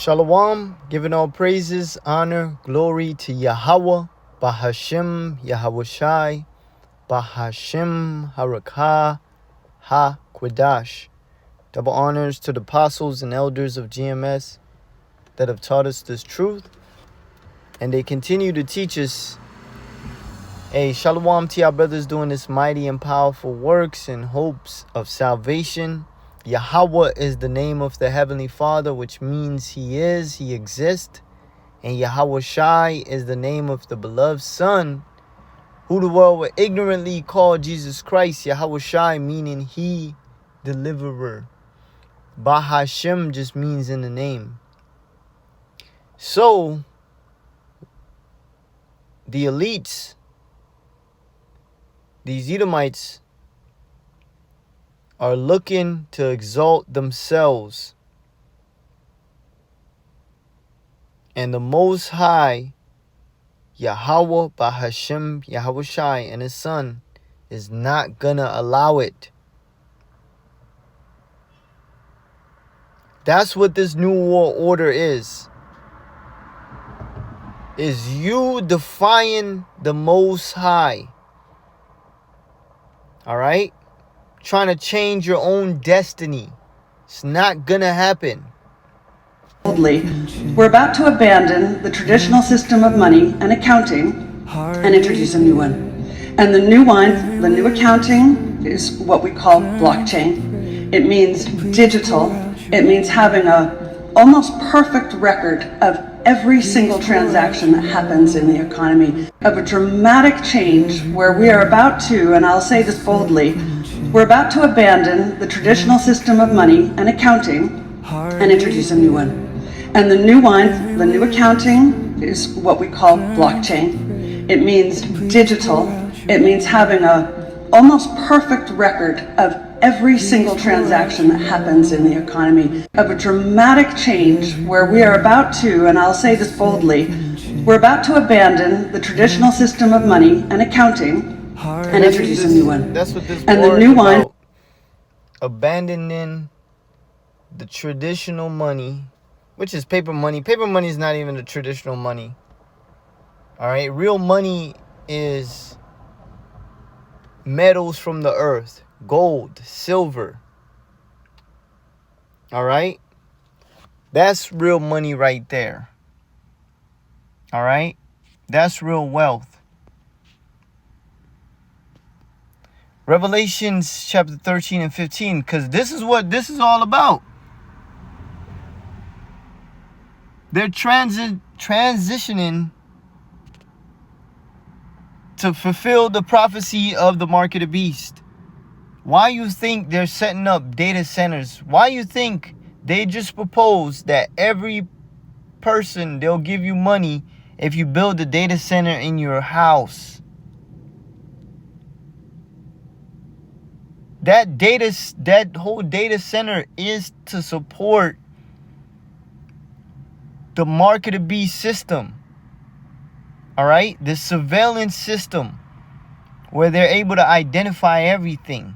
Shalom, giving all praises, honor, glory to Yahweh, Bahashem, Yahawashi, Bahashem, Harakah, Ha-Quadash. Double honors to the apostles and elders of GMS that have taught us this truth, and they continue to teach us. Hey, Shalom to our brothers doing this mighty and powerful works in hopes of salvation. Yahweh is the name of the Heavenly Father, which means He exists. And Yahawashi is the name of the beloved Son, who the world would ignorantly call Jesus Christ. Yahawashi meaning He, deliverer. Bahashem just means in the name. So, the elites, these Edomites, are looking to exalt themselves. And the Most High, Yahweh, Bahashem, Yahawashi, and His Son is not gonna allow it. That's what this new world order is. Is you defying the Most High. Alright? Trying to change your own destiny. It's not gonna happen. We're about to abandon the traditional system of money and accounting and introduce a new one. And the new accounting is what we call blockchain. It means digital. It means having a almost perfect record of every single transaction that happens in the economy, of a dramatic change where we are about to, and I'll say this boldly, we're about to abandon the traditional system of money and accounting and introduce a new one. And the new accounting is what we call blockchain. It means digital. It means having a almost perfect record of every single transaction that happens in the economy, of a dramatic change where we are about to, and I'll say this boldly, we're about to abandon the traditional system of money and accounting and introduce a new one. That's what this and war the new is one about. Abandoning the traditional money, which is paper money. Paper money is not even the traditional money. Alright, real money is metals from the earth. Gold, silver. Alright? That's real money right there. Alright? That's real wealth. Revelations chapter 13 and 15. Because this is what this is all about. They're transitioning to fulfill the prophecy of the mark of the beast. Why you think they're setting up data centers? Why you think they just proposed that every person, they'll give you money if you build a data center in your house? That whole data center is to support the mark of the beast system. Alright? The surveillance system where they're able to identify everything.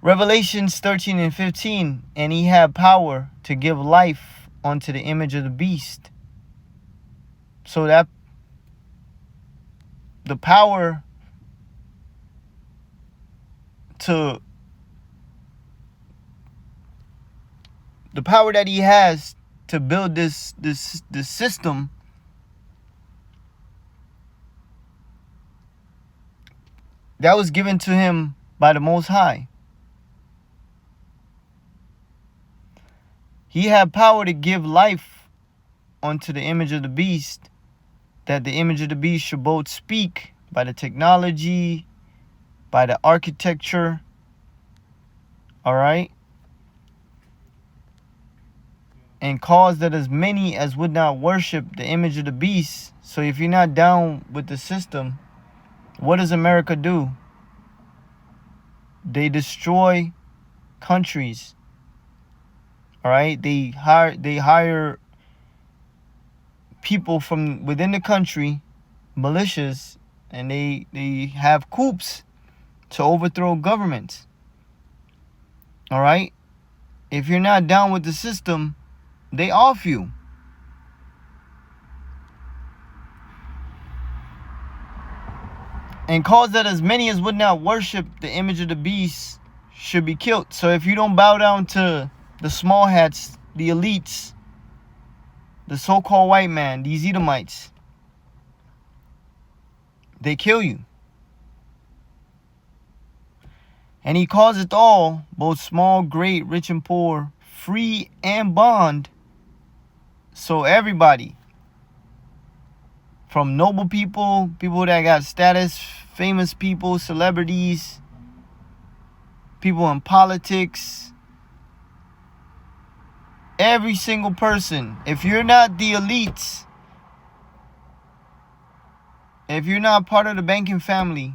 Revelations 13 and 15. And He had power to give life unto the image of the beast. So that the power that He has to build this system that was given to Him by the Most High. He had power to give life unto the image of the beast, that the image of the beast should both speak by the technology, by the architecture, alright, and cause that as many as would not worship the image of the beast. So if you're not down with the system, what does America do? They destroy countries. Alright? They hire people from within the country, militias, and they have coups to overthrow governments. Alright? If you're not down with the system, they off you. And cause that as many as would not worship the image of the beast should be killed. So if you don't bow down to the small hats, the elites, the so-called white man, these Edomites, they kill you. And he causeth all, both small, great, rich and poor, free and bond. So everybody, from noble people, people that got status, famous people, celebrities, people in politics, every single person, if you're not the elites, if you're not part of the banking family,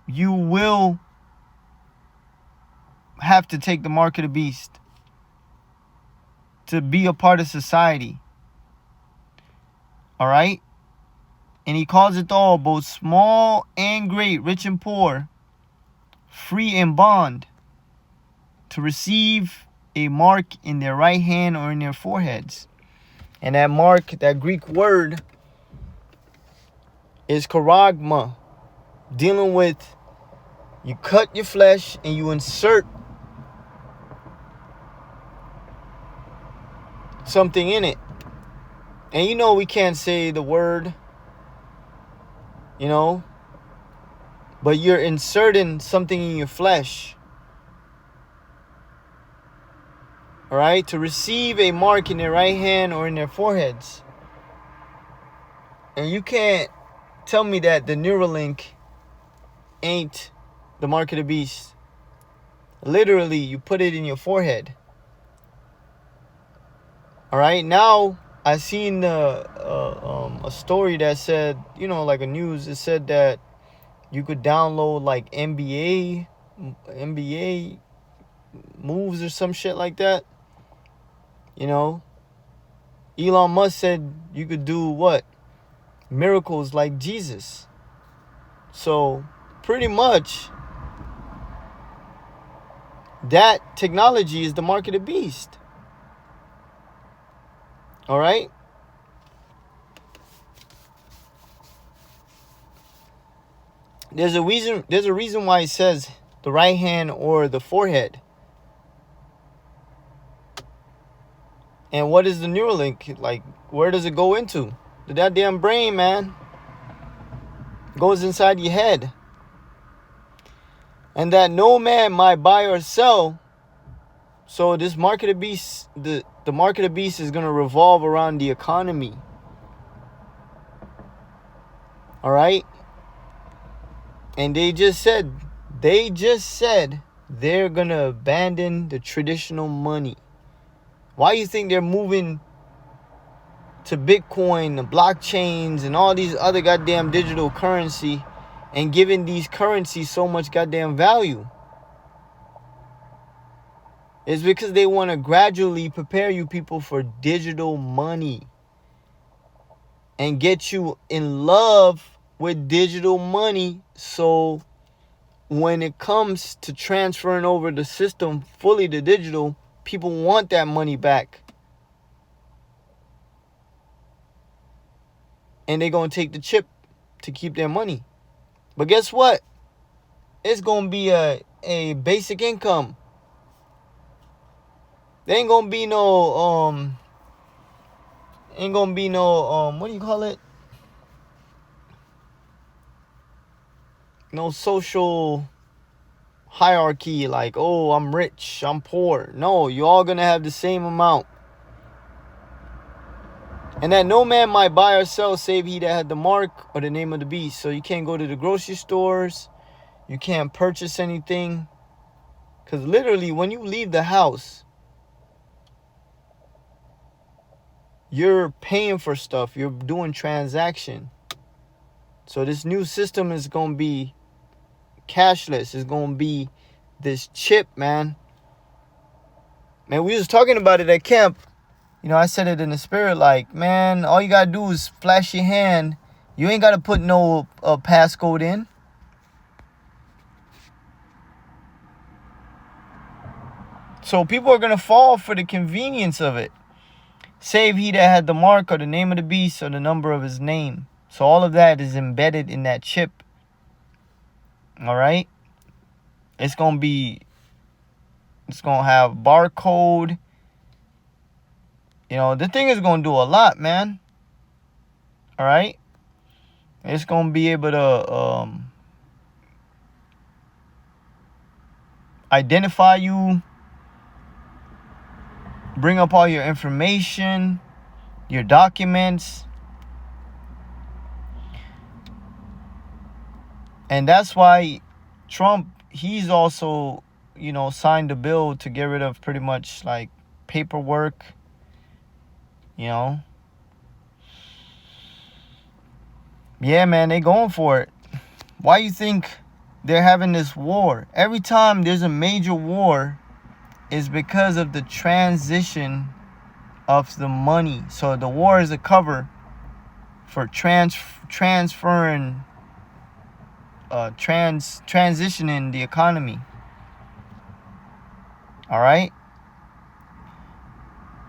you will have to take the mark of the beast to be a part of society. All right? And he calls it all, both small and great, rich and poor, free and bond, to receive a mark in their right hand or in their foreheads. And that mark, that Greek word, is charagma, dealing with you cut your flesh and you insert something in it. And you know we can't say the word, you know, but you're inserting something in your flesh. All right, to receive a mark in their right hand or in their foreheads. And you can't tell me that the Neuralink ain't the mark of the beast. Literally, you put it in your forehead. All right, now I seen a story that said, you know, like a news, it said that you could download like NBA moves or some shit like that. You know, Elon Musk said you could do what? Miracles like Jesus. So pretty much that technology is the mark of the beast. All right? There's a reason why it says the right hand or the forehead. And what is the Neuralink? Like, where does it go into? The goddamn brain, man. Goes inside your head. And that no man might buy or sell. So this mark of the beast, the mark of the beast is going to revolve around the economy. All right? And they just said they're going to abandon the traditional money. Why do you think they're moving to Bitcoin, the blockchains, and all these other goddamn digital currency and giving these currencies so much goddamn value? It's because they want to gradually prepare you people for digital money and get you in love with digital money. So when it comes to transferring over the system fully to digital, people want that money back. And they're going to take the chip to keep their money. But guess what? It's going to be a basic income. There ain't going to be no, what do you call it? No social hierarchy like, oh, I'm rich, I'm poor. No, you're all going to have the same amount. And that no man might buy or sell save he that had the mark or the name of the beast. So you can't go to the grocery stores. You can't purchase anything. Because literally when you leave the house, you're paying for stuff. You're doing transaction. So this new system is going to be cashless. It's going to be this chip, man. Man, we was talking about it at camp. You know, I said it in the spirit like, man, all you got to do is flash your hand. You ain't got to put no passcode in. So people are going to fall for the convenience of it. Save he that had the mark or the name of the beast or the number of his name. So all of that is embedded in that chip. All right. It's going to have barcode. You know, the thing is going to do a lot, man. All right. It's going to be able to identify you, bring up all your information, your documents. And that's why Trump, he's also, signed a bill to get rid of pretty much like paperwork, Yeah, man, they going for it. Why you think they're having this war? Every time there's a major war, is because of the transition of the money. So the war is a cover for transitioning the economy. All right.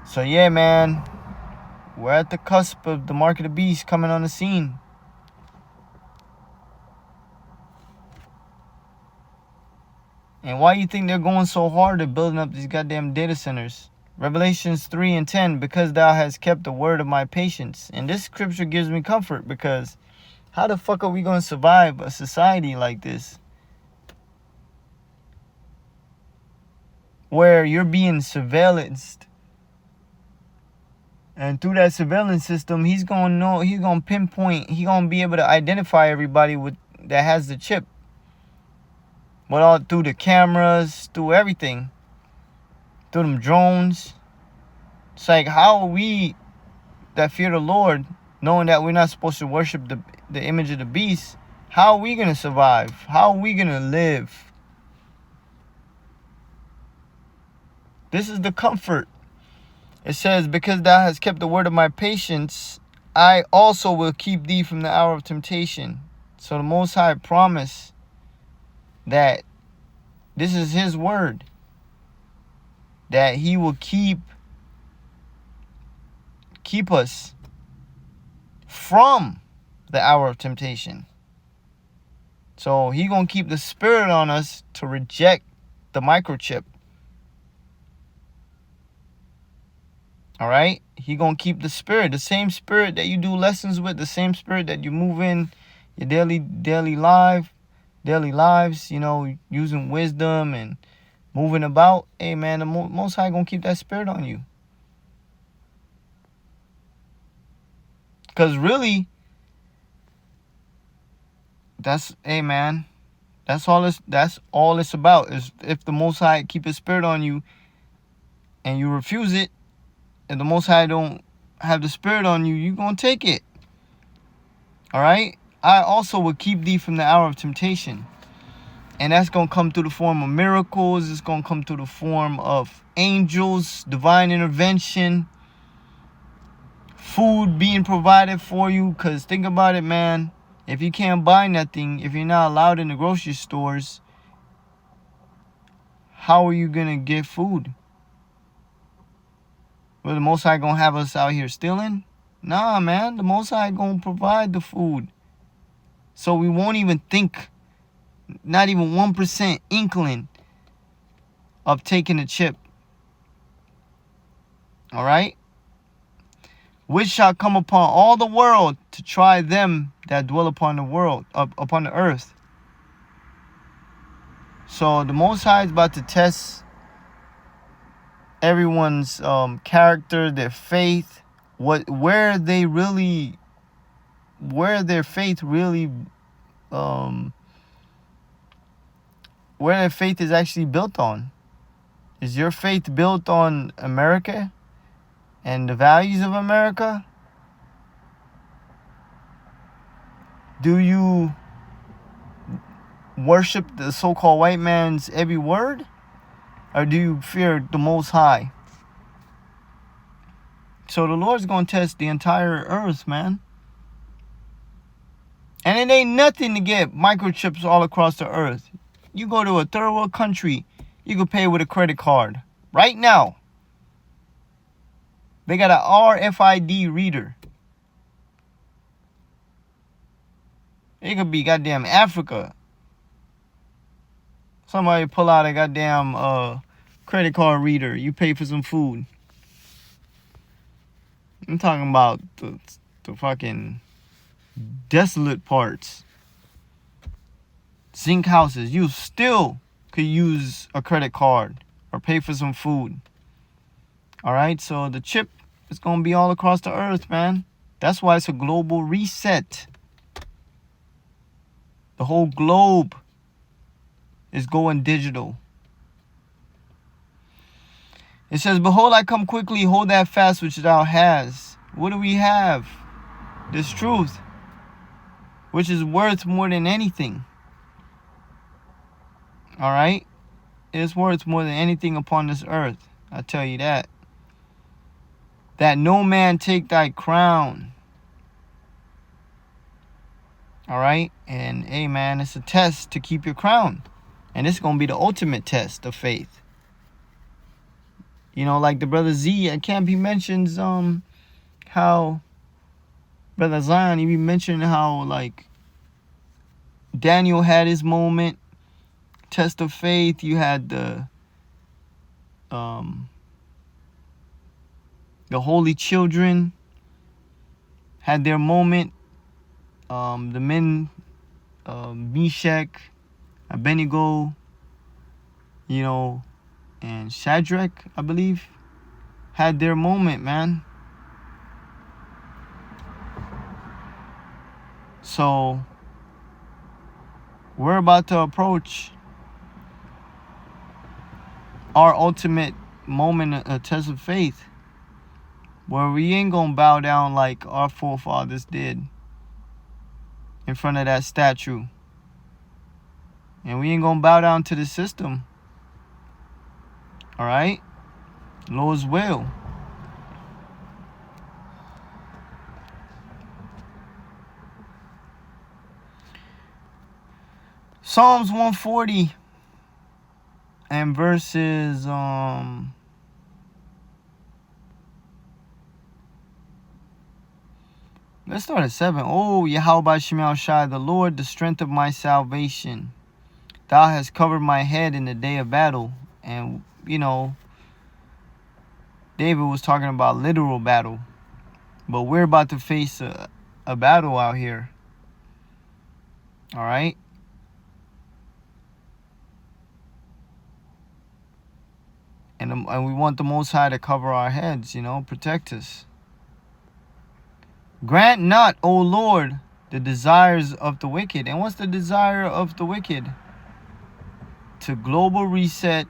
So yeah, man, we're at the cusp of the mark of the beast coming on the scene. And why you think they're going so hard at building up these goddamn data centers? Revelations 3:10, because thou hast kept the word of my patience. And this scripture gives me comfort, because how the fuck are we going to survive a society like this? Where you're being surveillanced. And through that surveillance system, he's going to know, he's going to pinpoint, he's going to be able to identify everybody that has the chip. But all through the cameras, through everything, through them drones. It's like, how are we that fear the Lord, knowing that we're not supposed to worship the image of the beast? How are we going to survive? How are we going to live? This is the comfort. It says, because thou hast kept the word of my patience, I also will keep thee from the hour of temptation. So the Most High promised that this is his word, that he will keep us from the hour of temptation. So he gonna keep the spirit on us to reject the microchip. All right, he gonna keep the spirit, the same spirit that you do lessons with, the same spirit that you move in your daily lives, using wisdom and moving about. Hey man, the Most High gonna keep that spirit on you. Because really, that's all it's about. Is if the Most High keep his spirit on you and you refuse it, and the Most High don't have the spirit on you, you're gonna take it. All right, I also will keep thee from the hour of temptation. And that's going to come through the form of miracles. It's going to come through the form of angels, divine intervention, food being provided for you. Because think about it, man. If you can't buy nothing, if you're not allowed in the grocery stores, how are you going to get food? Well, the Most High going to have us out here stealing? Nah, man. The Most High going to provide the food. So we won't even think, not even 1% inkling of taking the chip. All right? Which shall come upon all the world to try them that dwell upon the world, upon the earth. So the Most High is about to test everyone's character, their faith, where their faith is actually built on. Is your faith built on America and the values of America? Do you worship the so-called white man's every word? Or do you fear the Most High? So the Lord's going to test the entire earth, man. And it ain't nothing to get microchips all across the earth. You go to a third world country, you can pay with a credit card. Right now. They got an RFID reader. It could be goddamn Africa. Somebody pull out a goddamn credit card reader. You pay for some food. I'm talking about the fucking desolate parts. Zinc houses. You still could use a credit card or pay for some food. Alright, so the chip is going to be all across the earth, man. That's why it's a global reset. The whole globe is going digital. It says, behold, I come quickly, hold that fast which thou hast. What do we have? This truth, which is worth more than anything. Alright? It's worth more than anything upon this earth. I tell you that. That no man take thy crown. Alright? And hey man, it's a test to keep your crown. And it's going to be the ultimate test of faith. You know, like the brother Z, I can't be mentions how brother Zion, he be mentioning how like Daniel had his moment, test of faith. You had the holy children had their moment. The men, Meshach, Abednego, you know, and Shadrach, I believe, had their moment, man. So we're about to approach our ultimate moment, a test of faith, where we ain't gonna bow down like our forefathers did in front of that statue. And we ain't gonna bow down to the system. Alright? Lord's will. Psalms 140 and verses let's start at 7. Oh, Yahweh Shemel Shai, the Lord, the strength of my salvation. Thou hast covered my head in the day of battle. And, you know, David was talking about literal battle. But we're about to face a battle out here. Alright? And we want the Most High to cover our heads, you know, protect us. Grant not, O Lord, the desires of the wicked. And what's the desire of the wicked? To global reset,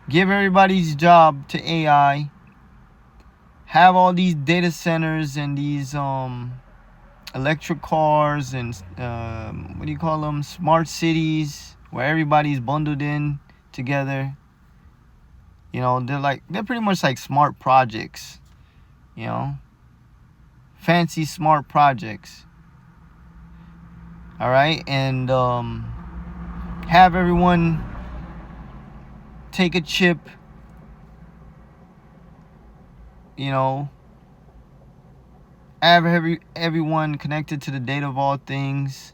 give everybody's job to AI, have all these data centers and these electric cars and what do you call them, smart cities, where everybody's bundled in together. You know, they're pretty much like smart projects, you know, fancy smart projects. All right, and have everyone take a chip, you know, have everyone connected to the data of all things,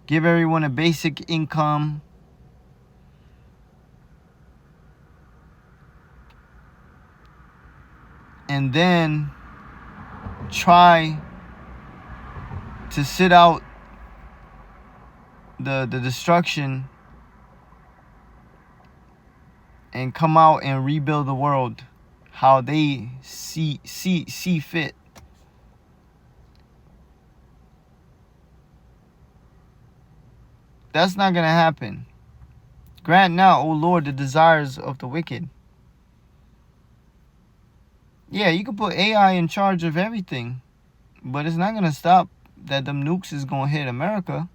give everyone a basic income, and then try to sit out the destruction and come out and rebuild the world how they see fit. That's not gonna happen. Grant now, O Lord, the desires of the wicked. Yeah, you can put AI in charge of everything, but it's not gonna stop that them nukes is gonna hit America.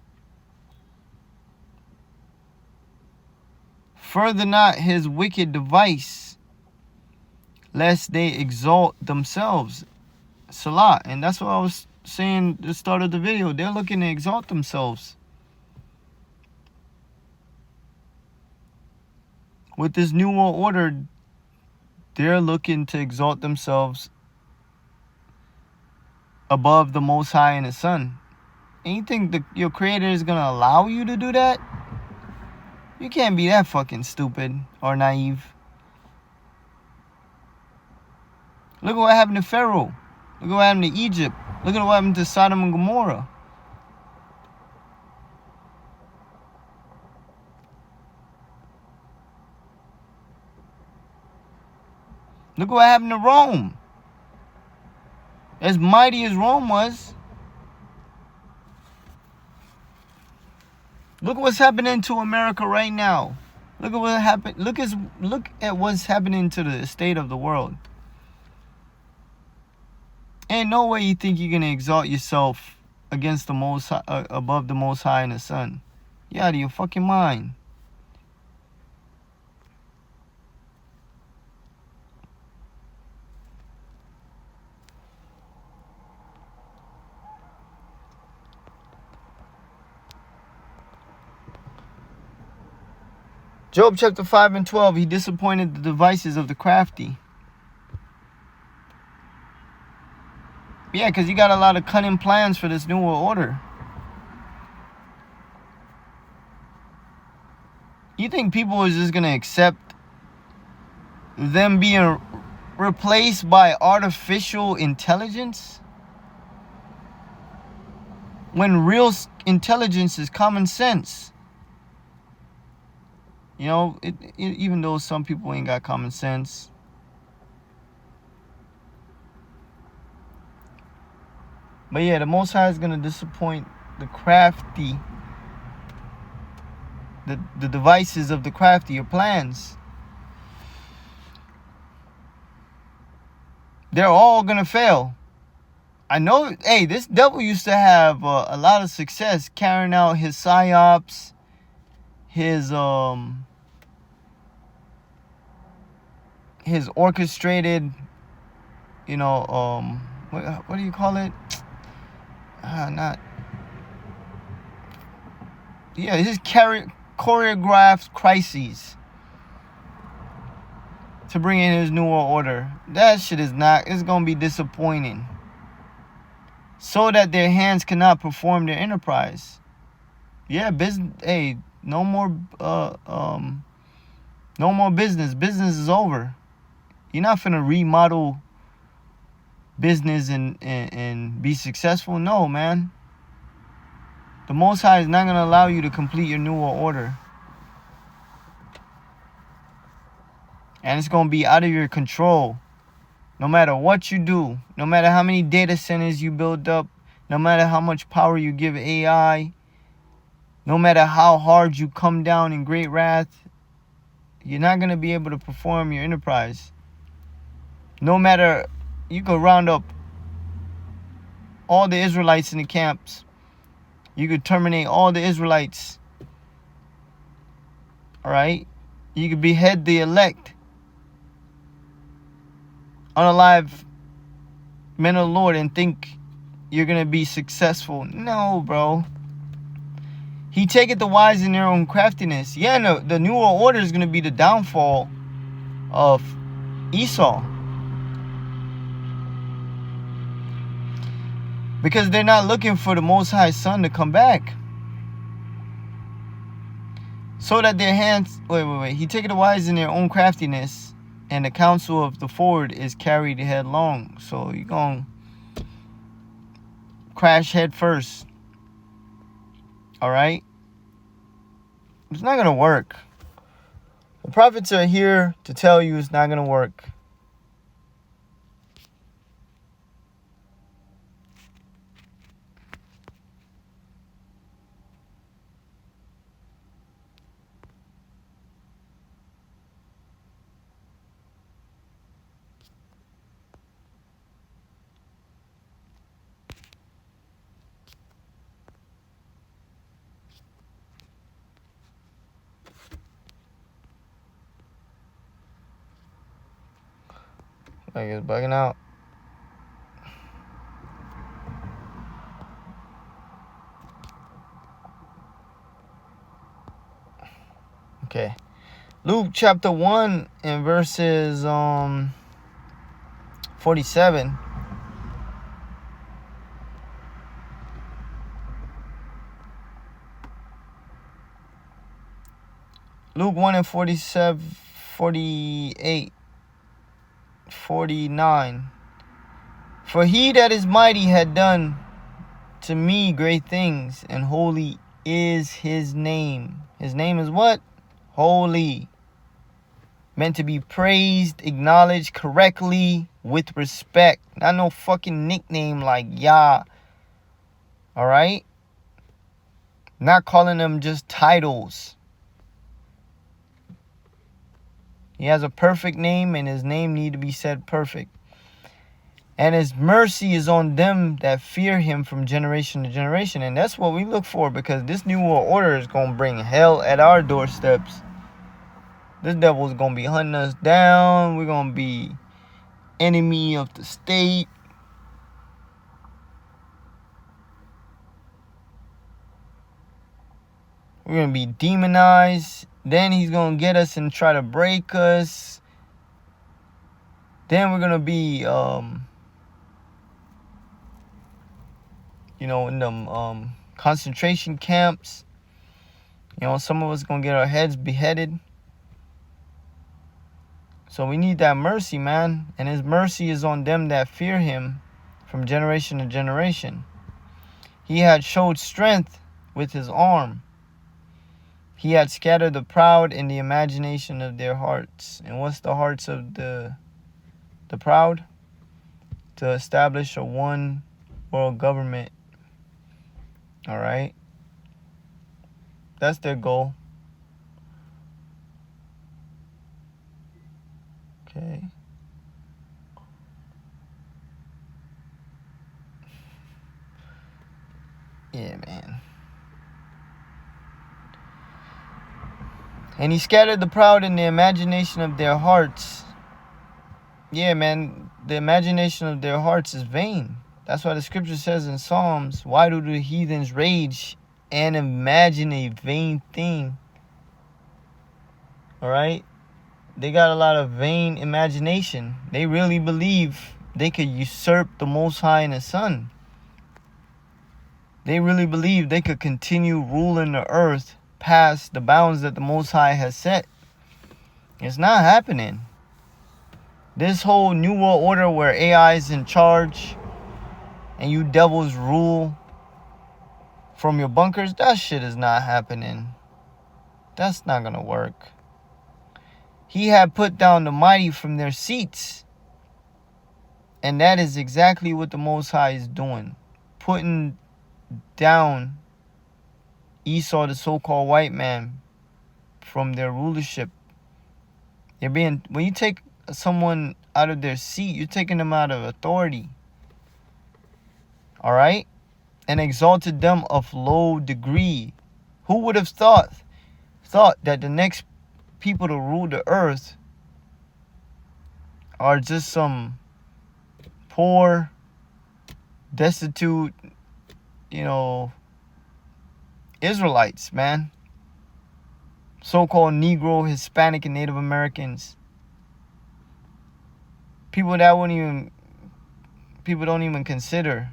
Further not his wicked device, lest they exalt themselves. Salah. And that's what I was saying at the start of the video. They're looking to exalt themselves. with this new world order, they're looking to exalt themselves above the Most High and His Son. And you think your Creator is going to allow you to do that? You can't be that fucking stupid or naive. Look at what happened to Pharaoh. Look at what happened to Egypt. Look at what happened to Sodom and Gomorrah. Look what happened to Rome. As mighty as Rome was, look what's happening to America right now. Look at what happened. Look at what's happening to the state of the world. Ain't no way you think you're gonna exalt yourself against the Most High, above the Most High and the Son. You're out of your fucking mind. Job chapter 5 and 12, he disappointed the devices of the crafty. Yeah, because he got a lot of cunning plans for this new world order. You think people is just going to accept them being replaced by artificial intelligence? When real intelligence is common sense. You know, even though some people ain't got common sense. But yeah, the Most High is going to disappoint the crafty, the devices of the crafty, your plans. They're all going to fail. I know, hey, this devil used to have a lot of success carrying out his psyops, his orchestrated, you know, what do you call it? His choreographed crises to bring in his new world order. That shit is not, it's going to be disappointing. So that their hands cannot perform their enterprise. Yeah, business, hey, no more business. Business is over. You're not finna remodel business and be successful. No, man. The Most High is not going to allow you to complete your new world order. And it's going to be out of your control. No matter what you do, no matter how many data centers you build up, no matter how much power you give AI, no matter how hard you come down in great wrath, you're not going to be able to perform your enterprise. No matter, you could round up all the Israelites in the camps. You could terminate all the Israelites. Alright? You could behead the elect. Unalive men of the Lord and think you're going to be successful. No, bro. He taketh the wise in their own craftiness. Yeah, no, the new world order is going to be the downfall of Esau. Because they're not looking for the Most High Son to come back. So that their hands... Wait. He taketh the wise in their own craftiness, and the counsel of the forward is carried headlong. So you're going to crash head first. Alright? It's not going to work. The prophets are here to tell you it's not going to work. Like it's bugging out. Okay. Luke chapter 1 and verses 47. Luke 1 and 47, 48, 49. For he that is mighty had done to me great things, and holy is his name. His name is what? Holy. Meant to be praised, acknowledged correctly, with respect. Not no fucking nickname like Yah. Alright? Not calling them just titles. He has a perfect name, and his name need to be said perfect. And his mercy is on them that fear him from generation to generation. And that's what we look for, because this new world order is going to bring hell at our doorsteps. This devil is going to be hunting us down. We're going to be enemy of the state. We're going to be demonized. Then he's going to get us and try to break us. Then we're going to be, in them concentration camps. Some of us going to get our heads beheaded. So we need that mercy, man. And his mercy is on them that fear him from generation to generation. He had showed strength with his arm. He had scattered the proud in the imagination of their hearts. And what's the hearts of the proud? To establish a one world government. All right? That's their goal. Okay. Yeah, man. And he scattered the proud in the imagination of their hearts. Yeah, man. The imagination of their hearts is vain. That's why the scripture says in Psalms, why do the heathens rage and imagine a vain thing? All right? They got a lot of vain imagination. They really believe they could usurp the Most High and His Son. They really believe they could continue ruling the earth past the bounds that the Most High has set. It's not happening. This whole new world order where AI is in charge and you devils rule from your bunkers, that shit is not happening. That's not gonna work. He had put down the mighty from their seats. And that is exactly what the Most High is doing. Putting down Esau, the so-called white man, from their rulership. When you take someone out of their seat, you're taking them out of authority. All right? And exalted them of low degree. Who would have thought that the next people to rule the earth are just some poor, destitute, Israelites, man. So-called Negro, Hispanic, and Native Americans. People don't even consider.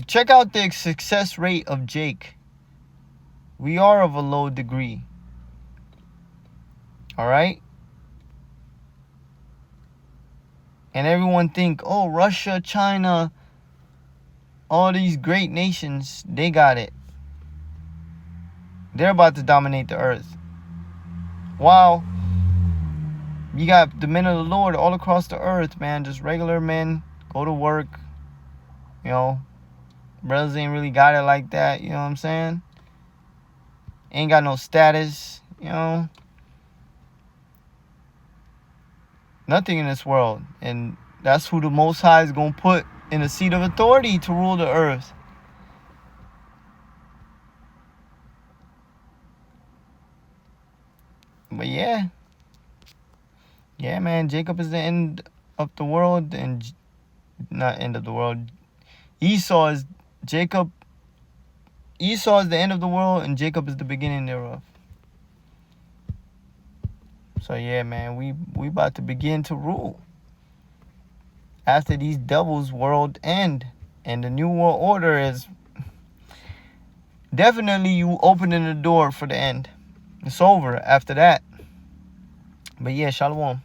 Check out the success rate of Jake. We are of a low degree. All right? And everyone think, oh, Russia, China, all these great nations, they got it. They're about to dominate the earth. Wow. You got the men of the Lord all across the earth, man. Just regular men. Go to work. Brothers ain't really got it like that. You know what I'm saying? Ain't got no status. Nothing in this world. And that's who the Most High is going to put in a seat of authority to rule the earth. But yeah, man, Jacob is the end of the world, and not end of the world. Esau is the end of the world, and Jacob is the beginning thereof. So yeah, man, we about to begin to rule after these devils world end, and the new world order is definitely you opening the door for the end. It's over after that. But yeah, shalom.